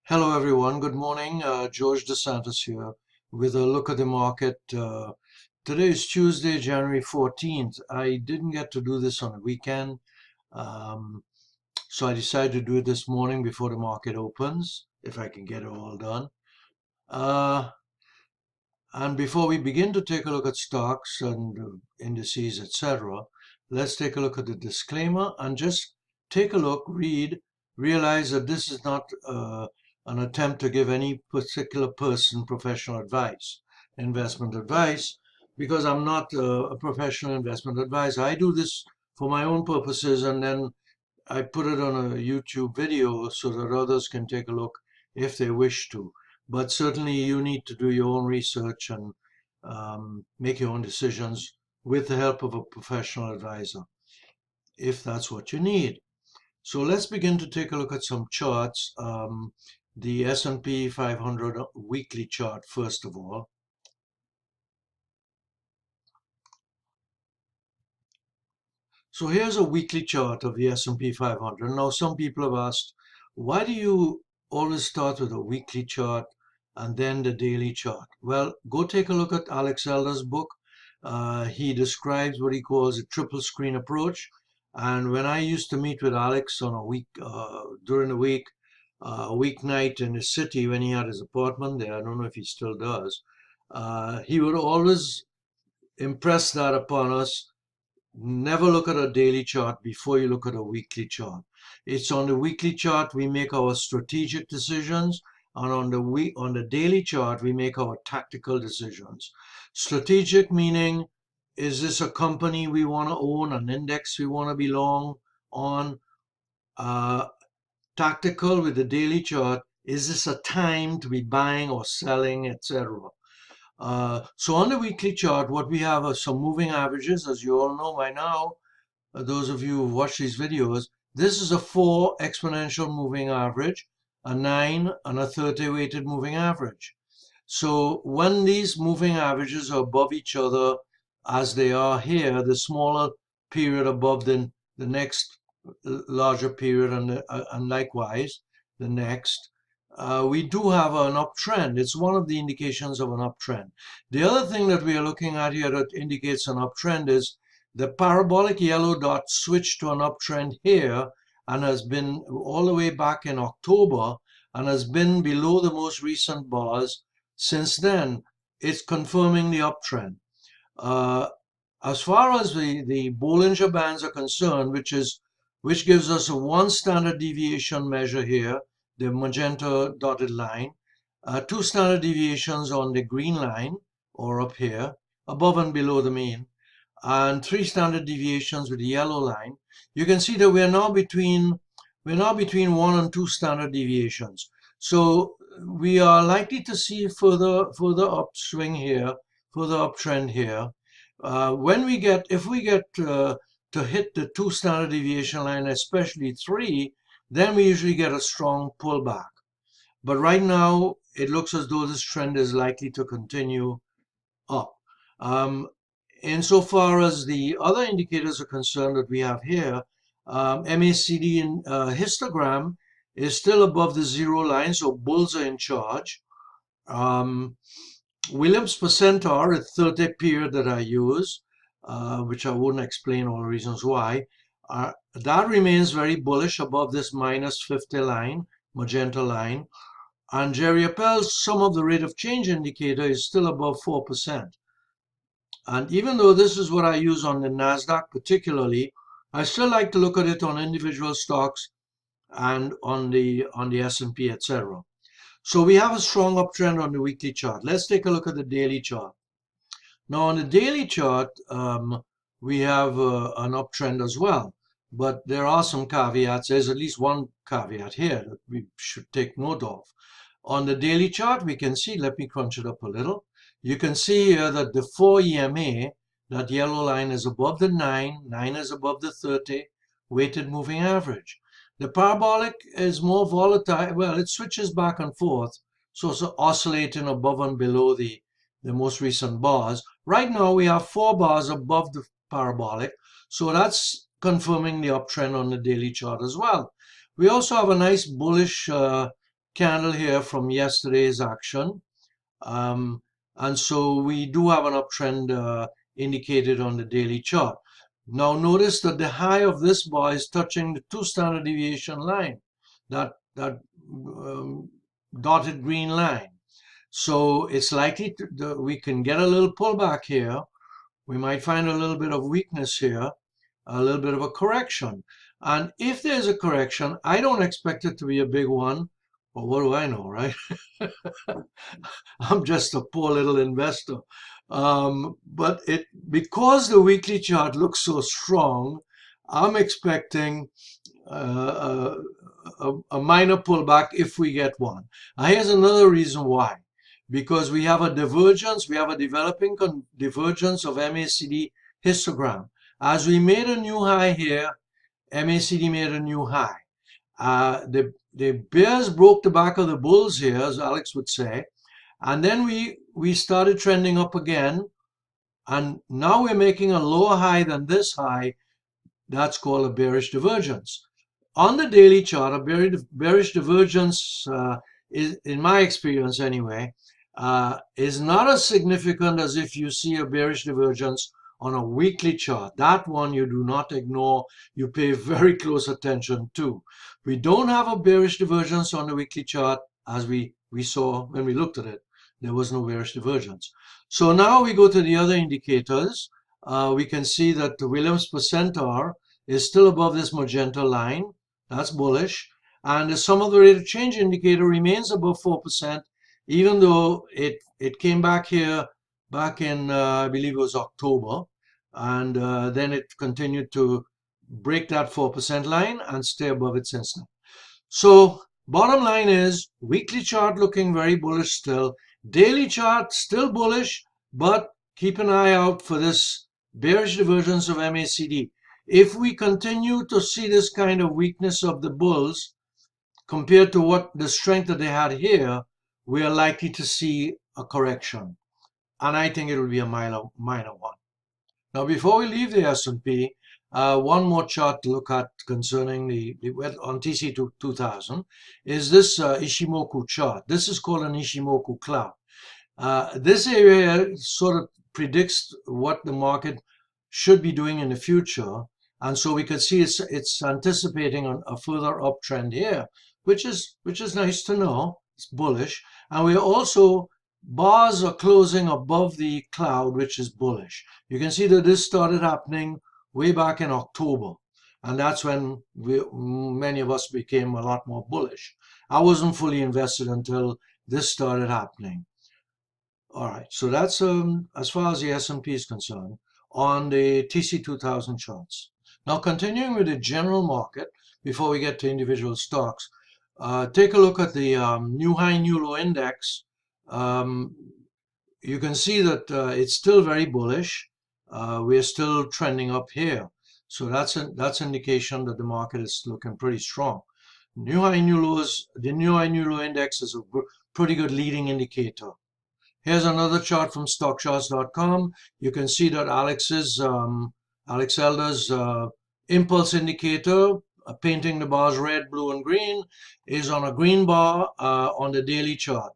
Hello, everyone. Good morning. George DeSantis here with a look at the market. Today is Tuesday, January 14th. I didn't get to do this on a weekend, um, so I decided to do it this morning before the market opens, if I can get it all done. Uh, and before we begin to take a look at stocks and indices, etc., let's take a look at the disclaimer and just take a look, read, realize that this is not an attempt to give any particular person professional advice, investment advice, because I'm not a professional investment advisor. I do this for my own purposes, and then I put it on a YouTube video so that others can take a look if they wish to. But certainly you need to do your own research and make your own decisions with the help of a professional advisor, if that's what you need. So let's begin to take a look at some charts. The S&P 500 weekly chart, first of all. So here's a weekly chart of the S&P 500. Now, some people have asked, why do you always start with a weekly chart and then the daily chart? Well, go take a look at Alex Elder's book. He describes what he calls a triple screen approach. And when I used to meet with Alex on a week, during the week, a weeknight in his city when he had his apartment there, I don't know if he still does, he would always impress that upon us. Never look at a daily chart before you look at a weekly chart. It's on the weekly chart we make our strategic decisions, and on the daily chart we make our tactical decisions. Strategic meaning, is this a company we want to own, an index we want to be long on? Tactical with the daily chart, is this a time to be buying or selling, etc. So on the weekly chart, what we have are some moving averages, as you all know by now, those of you who watch these videos. This is a 4 exponential moving average, a 9, and a 30 weighted moving average. So when these moving averages are above each other, as they are here, the smaller period above the next larger period, and likewise the next, we do have an uptrend. It's one of the indications of an uptrend. The other thing that we are looking at here that indicates an uptrend is the parabolic yellow dot switched to an uptrend here and has been all the way back in October and has been below the most recent bars since then. It's confirming the uptrend. As far as the Bollinger Bands are concerned, which gives us a 1 standard deviation measure here, the magenta dotted line, 2 standard deviations on the green line, or up here, above and below the mean, and 3 standard deviations with the yellow line. You can see that we're now between 1 and 2 standard deviations. So we are likely to see further upswing here, further uptrend here. If we get to hit the 2 standard deviation line, especially 3, then we usually get a strong pullback. But right now, it looks as though this trend is likely to continue up. Insofar as the other indicators are concerned that we have here, MACD histogram is still above the 0 line, so bulls are in charge. Williams percenile, a 30 period that I use, which I wouldn't explain all the reasons why, that remains very bullish above this minus 50 line, magenta line. And Jerry Appel's sum of the rate of change indicator is still above 4%. And even though this is what I use on the NASDAQ particularly, I still like to look at it on individual stocks and on the S&P, etc. So we have a strong uptrend on the weekly chart. Let's take a look at the daily chart. Now on the daily chart, we have an uptrend as well, but there are some caveats. There's at least one caveat here that we should take note of. On the daily chart, we can see, let me crunch it up a little. You can see here that the 4 EMA, that yellow line, is above the 9, 9 is above the 30 weighted moving average. The parabolic is more volatile. Well, it switches back and forth, so it's oscillating above and below the most recent bars. Right now, we have 4 bars above the parabolic, so that's confirming the uptrend on the daily chart as well. We also have a nice bullish candle here from yesterday's action. And so we do have an uptrend indicated on the daily chart. Now notice that the high of this bar is touching the 2 standard deviation line, that dotted green line. So it's likely we can get a little pullback here. We might find a little bit of weakness here, a little bit of a correction. And if there's a correction, I don't expect it to be a big one. Well, what do I know, right? I'm just a poor little investor. But because the weekly chart looks so strong, I'm expecting a minor pullback if we get one. Now, here's another reason why. Because we have a divergence, we have a developing divergence of MACD histogram. As we made a new high here, MACD made a new high. The bears broke the back of the bulls here, as Alex would say, and then we started trending up again, and now we're making a lower high than this high. That's called a bearish divergence. On the daily chart, a bearish divergence is, in my experience anyway, is not as significant as if you see a bearish divergence on a weekly chart. That one you do not ignore, you pay very close attention to. We don't have a bearish divergence on the weekly chart as we saw when we looked at it. There was no bearish divergence. So now we go to the other indicators. We can see that the Williams percentile is still above this magenta line. That's bullish. And the sum of the rate of change indicator remains above 4%, even though it came back here back in, I believe it was October. And then it continued to break that 4% line and stay above it since then. So bottom line is weekly chart looking very bullish still. Daily chart still bullish, but keep an eye out for this bearish divergence of MACD. If we continue to see this kind of weakness of the bulls compared to what the strength that they had here, we are likely to see a correction. And I think it will be a minor one. Now, before we leave the S&P, one more chart to look at concerning on TC2000 is this Ishimoku chart. This is called an Ishimoku cloud. This area sort of predicts what the market should be doing in the future, and so we could see it's anticipating a further uptrend here, which is nice to know. It's bullish, and we're also bars are closing above the cloud, which is bullish. You can see that this started happening way back in October, and that's when many of us became a lot more bullish. I wasn't fully invested until this started happening. All right, so that's as far as the S&P is concerned on the TC2000 charts. Now, continuing with the general market before we get to individual stocks, take a look at the new high, new low index. You can see that it's still very bullish. We're still trending up here. So that's indication that the market is looking pretty strong. New high, new lows, the new high, new low index is a pretty good leading indicator. Here's another chart from stockcharts.com. You can see that Alex Elder's impulse indicator, painting the bars red, blue, and green, is on a green bar on the daily chart.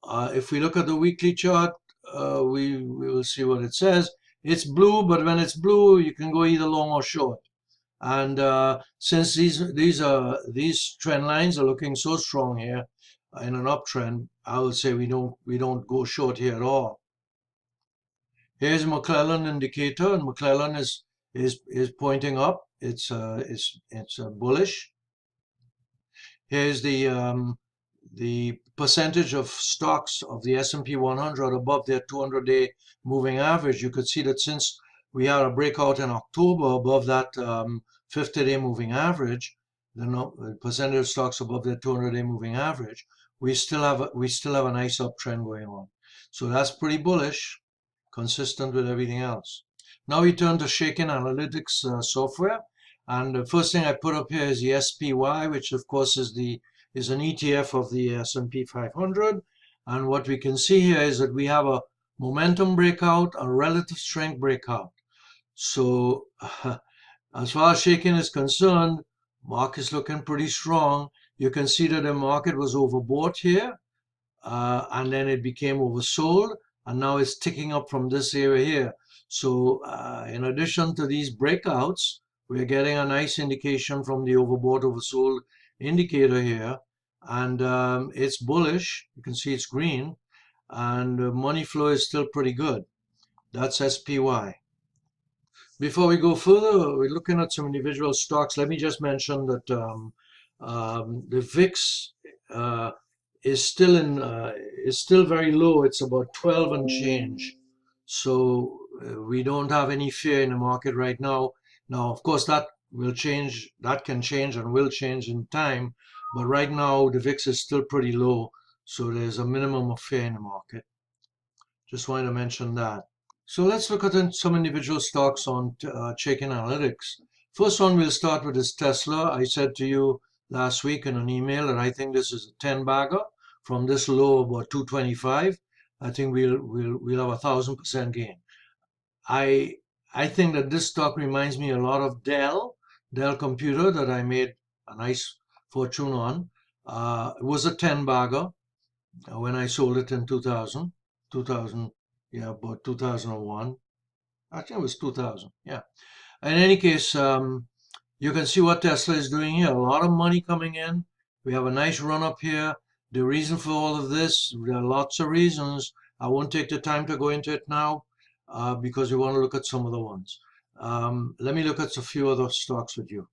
If we look at the weekly chart, we will see what it says. It's blue, but when it's blue, you can go either long or short. And since these trend lines are looking so strong here in an uptrend, I would say we don't go short here at all. Here's a McClellan indicator, and McClellan is pointing up. It's bullish. Here's the percentage of stocks of the S&P 100 above their 200-day moving average. You could see that since we had a breakout in October above that 50-day moving average, the percentage of stocks above their 200-day moving average, we still have a nice uptrend going on. So that's pretty bullish, consistent with everything else. Now we turn to Shaken Analytics software, and the first thing I put up here is the SPY, which of course is an ETF of the S&P 500. And what we can see here is that we have a momentum breakout, a relative strength breakout. So as far as Shaken is concerned, market is looking pretty strong. You can see that the market was overbought here, and then it became oversold, and now it's ticking up from this area here. So in addition to these breakouts, we're getting a nice indication from the overbought, oversold indicator here, and it's bullish. You can see it's green, and money flow is still pretty good. That's SPY. Before we go further, we're looking at some individual stocks. Let me just mention that the VIX is still very low. It's about 12 and change. So we don't have any fear in the market right now. Now, of course, that will change. That can change and will change in time. But right now, the VIX is still pretty low. So there's a minimum of fear in the market. Just wanted to mention that. So let's look at some individual stocks on Chaikin Analytics. First one, we'll start with is Tesla. I said to you last week in an email that I think this is a 10-bagger from this low of about 225. I think we'll have 1,000% gain. I think that this stock reminds me a lot of Dell Computer that I made a nice fortune on. It was a 10-bagger when I sold it in 2000, yeah, about 2001. Actually, it was 2000, yeah. In any case, you can see what Tesla is doing here. A lot of money coming in. We have a nice run up here. The reason for all of this, there are lots of reasons. I won't take the time to go into it now because we want to look at some of the ones. Let me look at a few other stocks with you.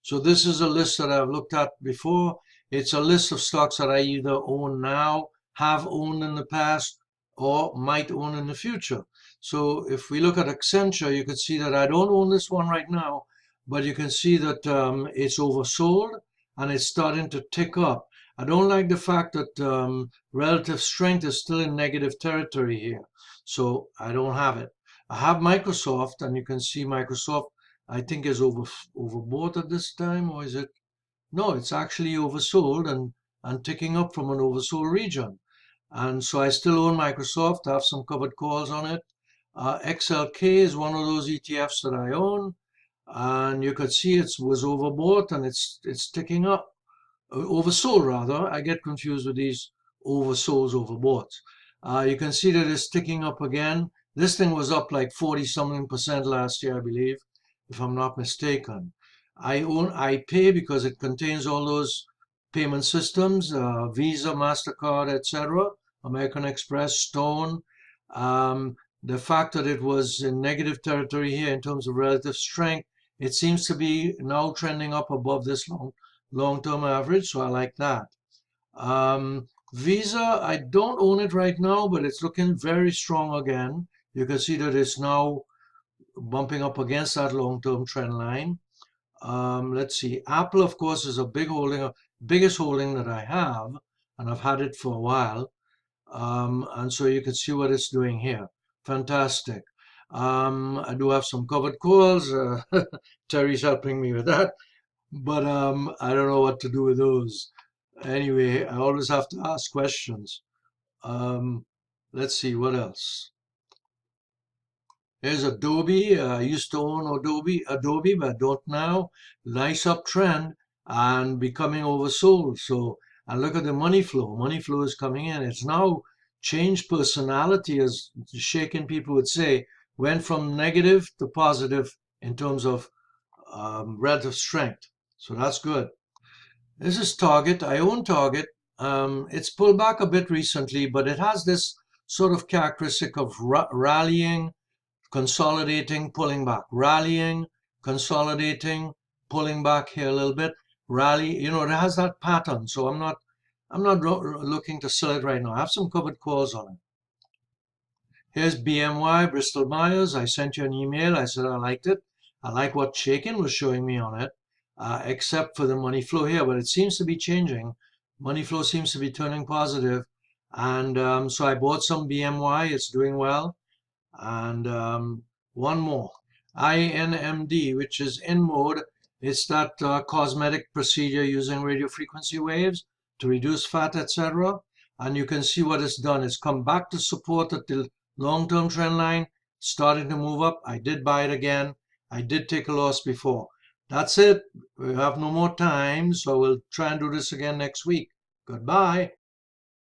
So this is a list that I've looked at before. It's a list of stocks that I either own now, have owned in the past, or might own in the future. So if we look at Accenture, you can see that I don't own this one right now, but you can see that it's oversold and it's starting to tick up. I don't like the fact that relative strength is still in negative territory here. So I don't have it. I have Microsoft, and you can see Microsoft, I think, is overbought at this time, or is it? No, it's actually oversold and ticking up from an oversold region. And so I still own Microsoft. I have some covered calls on it. XLK is one of those ETFs that I own. And you could see it was overbought and it's ticking up. Oversold, rather. I get confused with these oversolds, overbought. You can see that it's ticking up again. This thing was up like 40-something% last year, I believe, if I'm not mistaken. I pay because it contains all those payment systems, Visa, MasterCard, etc., American Express, Stone. The fact that it was in negative territory here in terms of relative strength, it seems to be now trending up above this long-term average, so I like that. Visa, I don't own it right now, but it's looking very strong again. You can see that it's now bumping up against that long-term trend line. Let's see. Apple, of course, is a big holding, biggest holding that I have, and I've had it for a while. And so you can see what it's doing here. Fantastic. I do have some covered calls. Terry's helping me with that, but I don't know what to do with those. Anyway, I always have to ask questions. Let's see what else. Here's Adobe. I used to own Adobe, but don't now. Nice uptrend and becoming oversold. So, and look at the money flow. Money flow is coming in. It's now changed personality, as Chaikin people would say, went from negative to positive in terms of relative strength. So that's good. This is Target. I own Target. It's pulled back a bit recently, but it has this sort of characteristic of rallying, consolidating, pulling back, rallying, consolidating, pulling back here a little bit, rally. You know, it has that pattern. So I'm not looking to sell it right now. I have some covered calls on it. Here's BMY, Bristol Myers. I sent you an email. I said I liked it. I like what Chaikin was showing me on it, except for the money flow here, but it seems to be changing. Money flow seems to be turning positive. And so I bought some BMY. It's doing well. And one more, INMD, which is InMode. It's that cosmetic procedure using radio frequency waves to reduce fat, etc. And you can see what it's done. It's come back to support at the long-term trend line, starting to move up. I did buy it again. I did take a loss before. That's it. We have no more time, so we'll try and do this again next week. Goodbye.